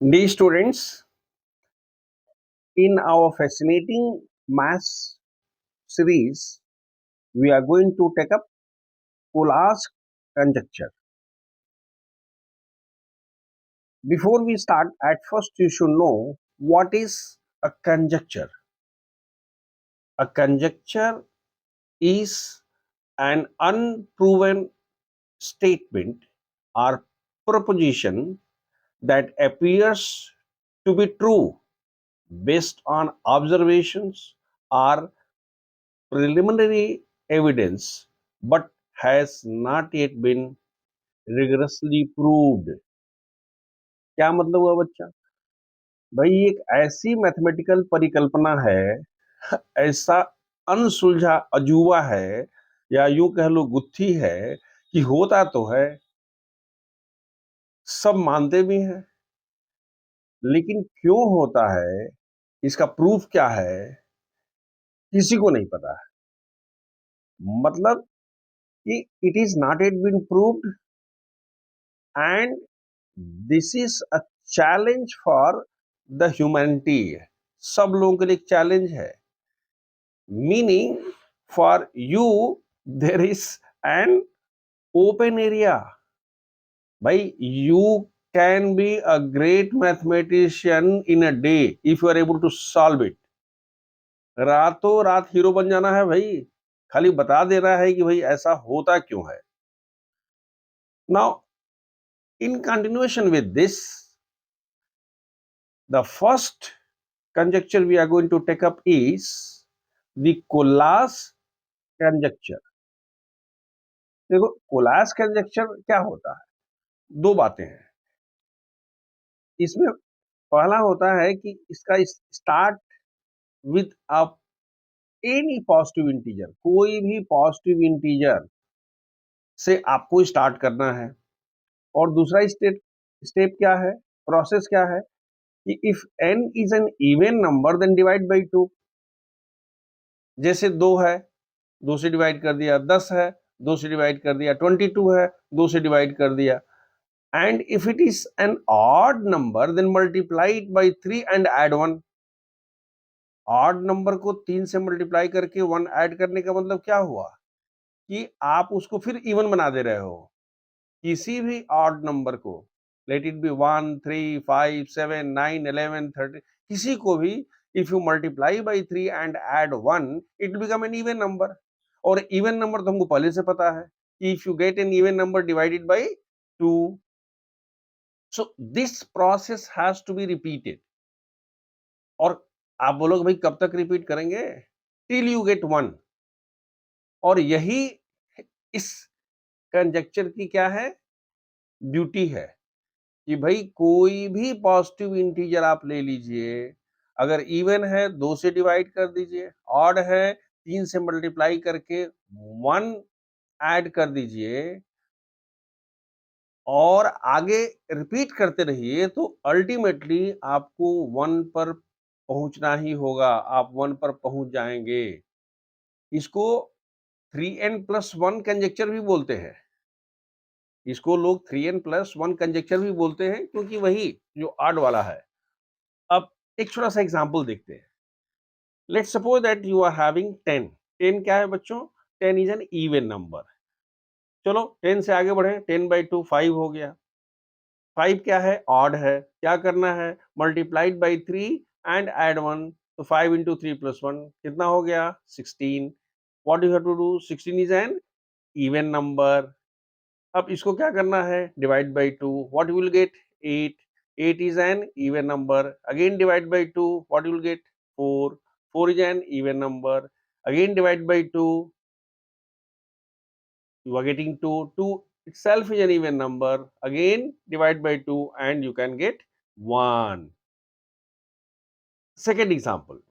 Dear students, in our fascinating maths series, we are going to take up Colas conjecture. Before we start, at first you should know what is a conjecture. A conjecture is an unproven statement or proposition that appears to be true based on observations or preliminary evidence but has not yet been rigorously proved. क्या मतलब हुआ बच्चा? भाई एक ऐसी mathematical परिकल्पना है, ऐसा अनसुलझा अजूबा है या यूं कह लो गुत्थी है कि होता तो है, सब मानते भी हैं, लेकिन क्यों होता है, इसका प्रूफ क्या है, किसी को नहीं पता है। मतलब कि it is not yet been proved and this is a challenge for the humanity. सब लोगों के लिए चैलेंज है। Meaning for you there is an open area. भाई you can be a great mathematician in a day if you are able to solve it. रातों रात hero बन जाना है भाई, खाली बता देना है कि भाई ऐसा होता क्यों है। Now in continuation with this, the first conjecture we are going to take up is the Colas conjecture. देखो कोलास कंजक्चर क्या होता है, दो बातें हैं इसमें। पहला होता है कि इसका start with a any positive integer, कोई भी पॉजिटिव इंटीजर से आपको स्टार्ट करना है। और दूसरा स्टेप स्टेप क्या है, प्रोसेस क्या है कि if n is an even number then divide by 2। जैसे 2 है, 2 से डिवाइड कर दिया, 10 है, 2 से डिवाइड कर दिया, 22 है, 2 से डिवाइड कर दिया। And if it is an odd number then multiply it by 3 and add 1। Odd number को 3 से मल्टीप्लाई करके 1 ऐड करने का मतलब क्या हुआ कि आप उसको फिर इवन बना दे रहे हो। किसी भी ऑड नंबर को, लेट इट बी 1, 3, 5, 7, 9, 11, 13, किसी को भी if you multiply by 3 and add 1 it become an even number. और इवन नंबर तो हमको पहले से पता है कि if you get an even number divided by 2, so this process has to be repeated. और आप बोलोगे भाई कब तक रिपीट करेंगे? Till you get 1। और यही इस कंजक्चर की क्या है, ब्यूटी है कि भाई कोई भी पॉजिटिव इंटीजर आप ले लीजिए, अगर इवन है 2 से डिवाइड कर दीजिए, ऑड है 3 से मल्टीप्लाई करके 1 ऐड कर दीजिए और आगे रिपीट करते रहिए, तो अल्टीमेटली आपको 1 पर पहुंचना ही होगा, आप 1 पर पहुंच जाएंगे। इसको 3n+1 कंजेक्चर भी बोलते हैं। इसको लोग 3n+1 कंजेक्चर भी बोलते हैं क्योंकि वही जो ऑड वाला है। अब एक छोटा सा एग्जांपल देखते हैं। Let's suppose that you are having 10। 10 क्या है बच्चों? 10 इज एन इवन नंबर। चलो 10 से आगे बढ़े, 10/2 5 हो गया। 5 क्या है? ऑड है। क्या करना है? Multiplied by 3 and add 1। तो 5 इंटू 3 प्लस 1 कितना हो गया? 16। What you have to do? 16 is an even number. अब इसको क्या करना है? Divide by 2। What you will get? 8। 8 is an even number. Again divide by 2. What you will get? 4. 4 is an even number. Again divide by 2. You are getting 2. 2 itself is an even number. Again divide by 2 and you can get 1. Second example.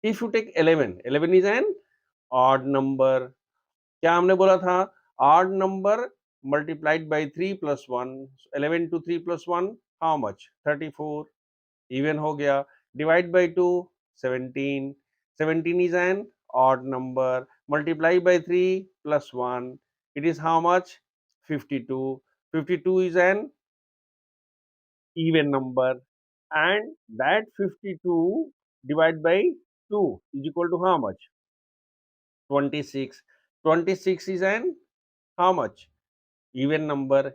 If you take 11. 11 is an odd number. क्या हमने बोला था? Odd number multiplied by 3 plus 1. 11 to 3 plus 1. How much? 34. Even हो गया। Divide by 2 17। 17 is an odd number. Multiply by 3 plus 1. It is how much? 52. 52 is an even number. and that 52 divided by 2 is equal to how much? 26. 26 is an how much? Even number.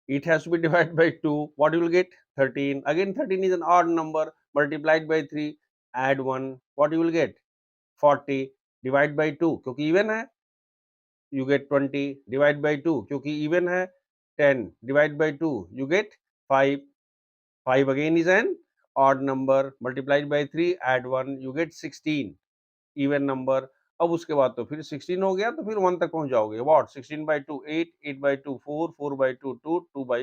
It has to be divided by 2. What you will get? 13. Again 13 is an odd number, multiplied by 3, add 1. What you will get? 40. Divide by 2 क्योंकि even है, you get 20. Divide by 2 क्योंकि even है, 10. Divide by 2 you get 5. 5 again is an odd number, multiplied by 3, add 1, you get 16. Even number. अब उसके बाद तो फिर 16 हो गया, तो फिर 1 तक पहुंच जाओगे. What? 16 by 2 8, 8 by 2 4, 4 by 2 2, 2 by.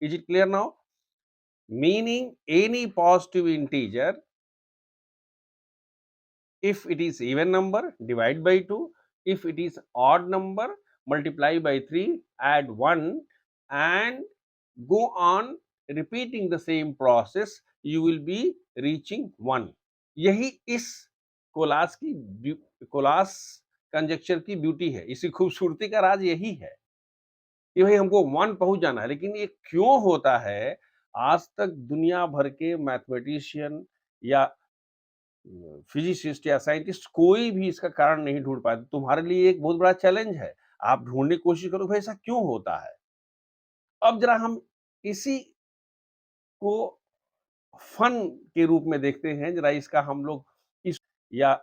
Is it clear now? Meaning any positive integer, if it is even number, divide by 2. If it is odd number, multiply by 3, add 1, and go on repeating the same process. You will be reaching 1. यही इस कोलास की कोलास conjuncture की beauty है. इसकी खूबसूरती का राज यही है कि भाई हमको 1 पहुंच जाना है. लेकिन ये क्यों होता है? आज तक दुनिया भर के मैथमेटिशियन या फिजिसिस्ट या साइंटिस्ट कोई भी इसका कारण नहीं ढूंढ पाए. तुम्हारे लिए एक बहुत बड़ा चैलेंज है. आप ढूंढने की कोशिश करो भाई ऐसा क्यों होता है. अब जरा हम इसी को फन के रूप में देखते हैं. जरा इसका हम लोग इस या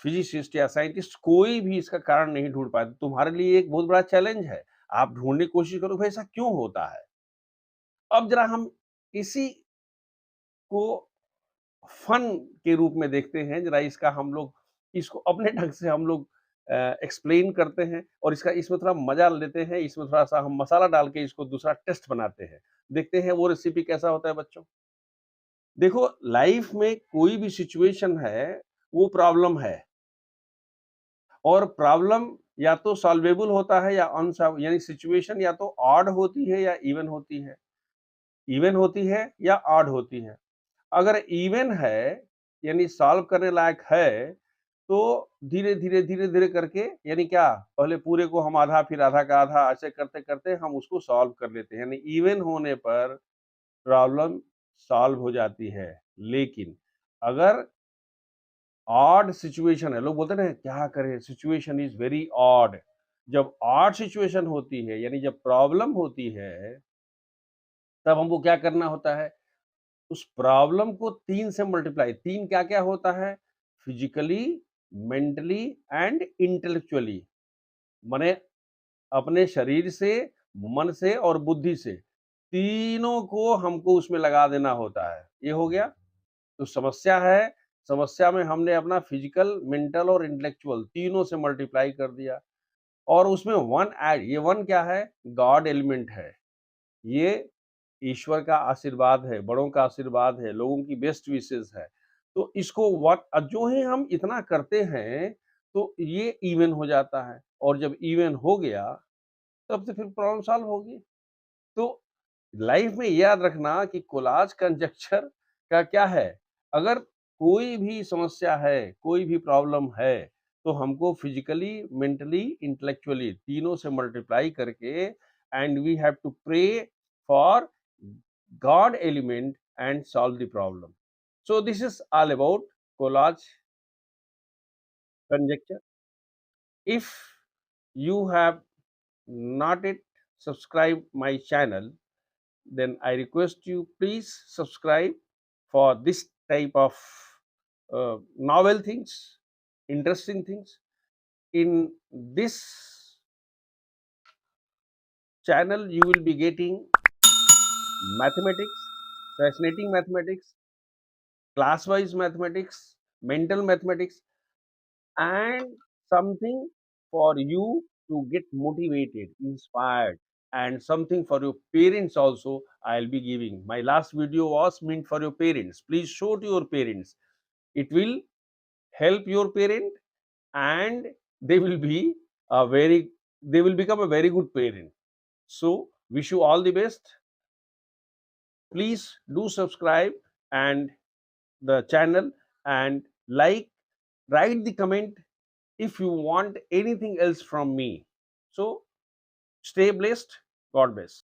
फिजिसिस्ट या साइंटिस्ट कोई भी इसका कारण नहीं ढूंढ पाए. तुम्हारे लिए एक बहुत बड़ा चैलेंज है. आप ढूंढने की कोशिश करो भाई ऐसा क्यों होता है. अब जरा हम इसी को फन के रूप में देखते हैं. जरा इसका हम लोग इसको अपने ढंग से हम लोग एक्सप्लेन करते हैं और इसका इसमें थोड़ा मजा लेते हैं. इसमें थोड़ा सा हम मसाला डाल के इसको दूसरा टेस्ट बनाते हैं. देखते हैं वो रेसिपी कैसा होता है बच्चों. देखो लाइफ में कोई भी सिचुएशन है वो प्रॉब्लम है, और प्रॉब्लम या तो सॉल्वेबल होता है या अनसॉल्व. यानी सिचुएशन या तो ऑड होती है या इवन होती है, इवन होती है या ऑड होती है. अगर इवन है यानी सॉल्व करने लायक है, तो धीरे धीरे धीरे धीरे करके यानी क्या, पहले पूरे को हम आधा फिर आधा का आधा ऐसे करते करते हम उसको सॉल्व कर लेते हैं. यानी इवन होने पर प्रॉब्लम सॉल्व हो जाती है. लेकिन अगर ऑड सिचुएशन है, लोग बोलते हैं ना क्या करें, सिचुएशन इज वेरी ऑड. जब ऑड सिचुएशन होती है यानी जब प्रॉब्लम होती है, तब हमको क्या करना होता है, उस प्रॉब्लम को 3 से मल्टीप्लाई. 3 क्या-क्या होता है? Physically, mentally and intellectually. माने अपने शरीर से, मन से और बुद्धि से, तीनों को हमको उसमें लगा देना होता है. ये हो गया. तो समस्या है, समस्या में हमने अपना फिजिकल, मेंटल और इंटेलेक्चुअल तीनों से मल्टीप्लाई कर दिया और उसमें 1 ऐड. ये 1 क्या है? गॉड एलिमेंट है. ये ईश्वर का आशीर्वाद है, बड़ों का आशीर्वाद है, लोगों की बेस्ट विशेस है. तो इसको जो ही हम इतना करते हैं तो ये इवन हो जाता है, और जब इवन हो गया तब से फिर प्रॉब्लम सॉल्व होगी. तो लाइफ में याद रखना कि कोलाज कंजक्चर का क्या है, अगर कोई भी समस्या है, कोई भी प्रॉब्लम है, तो हमको फिजिकली, मेंटली, इंटेलेक्चुअली तीनों से मल्टीप्लाई करके and we have to pray for God element and solve the problem. So this is all about collage conjecture. If you have not yet subscribed my channel, then I request you please subscribe for this type of novel things, interesting things. In this channel, you will be getting mathematics, fascinating mathematics, class-wise mathematics, mental mathematics, and something for you to get motivated, inspired, and something for your parents also I'll be giving. My last video was meant for your parents. Please show to your parents. It will help your parent, and they will be they will become a very good parent. So wish you all the best. Please do subscribe and the channel, and like, write the comment if you want anything else from me. So stay blessed. God bless.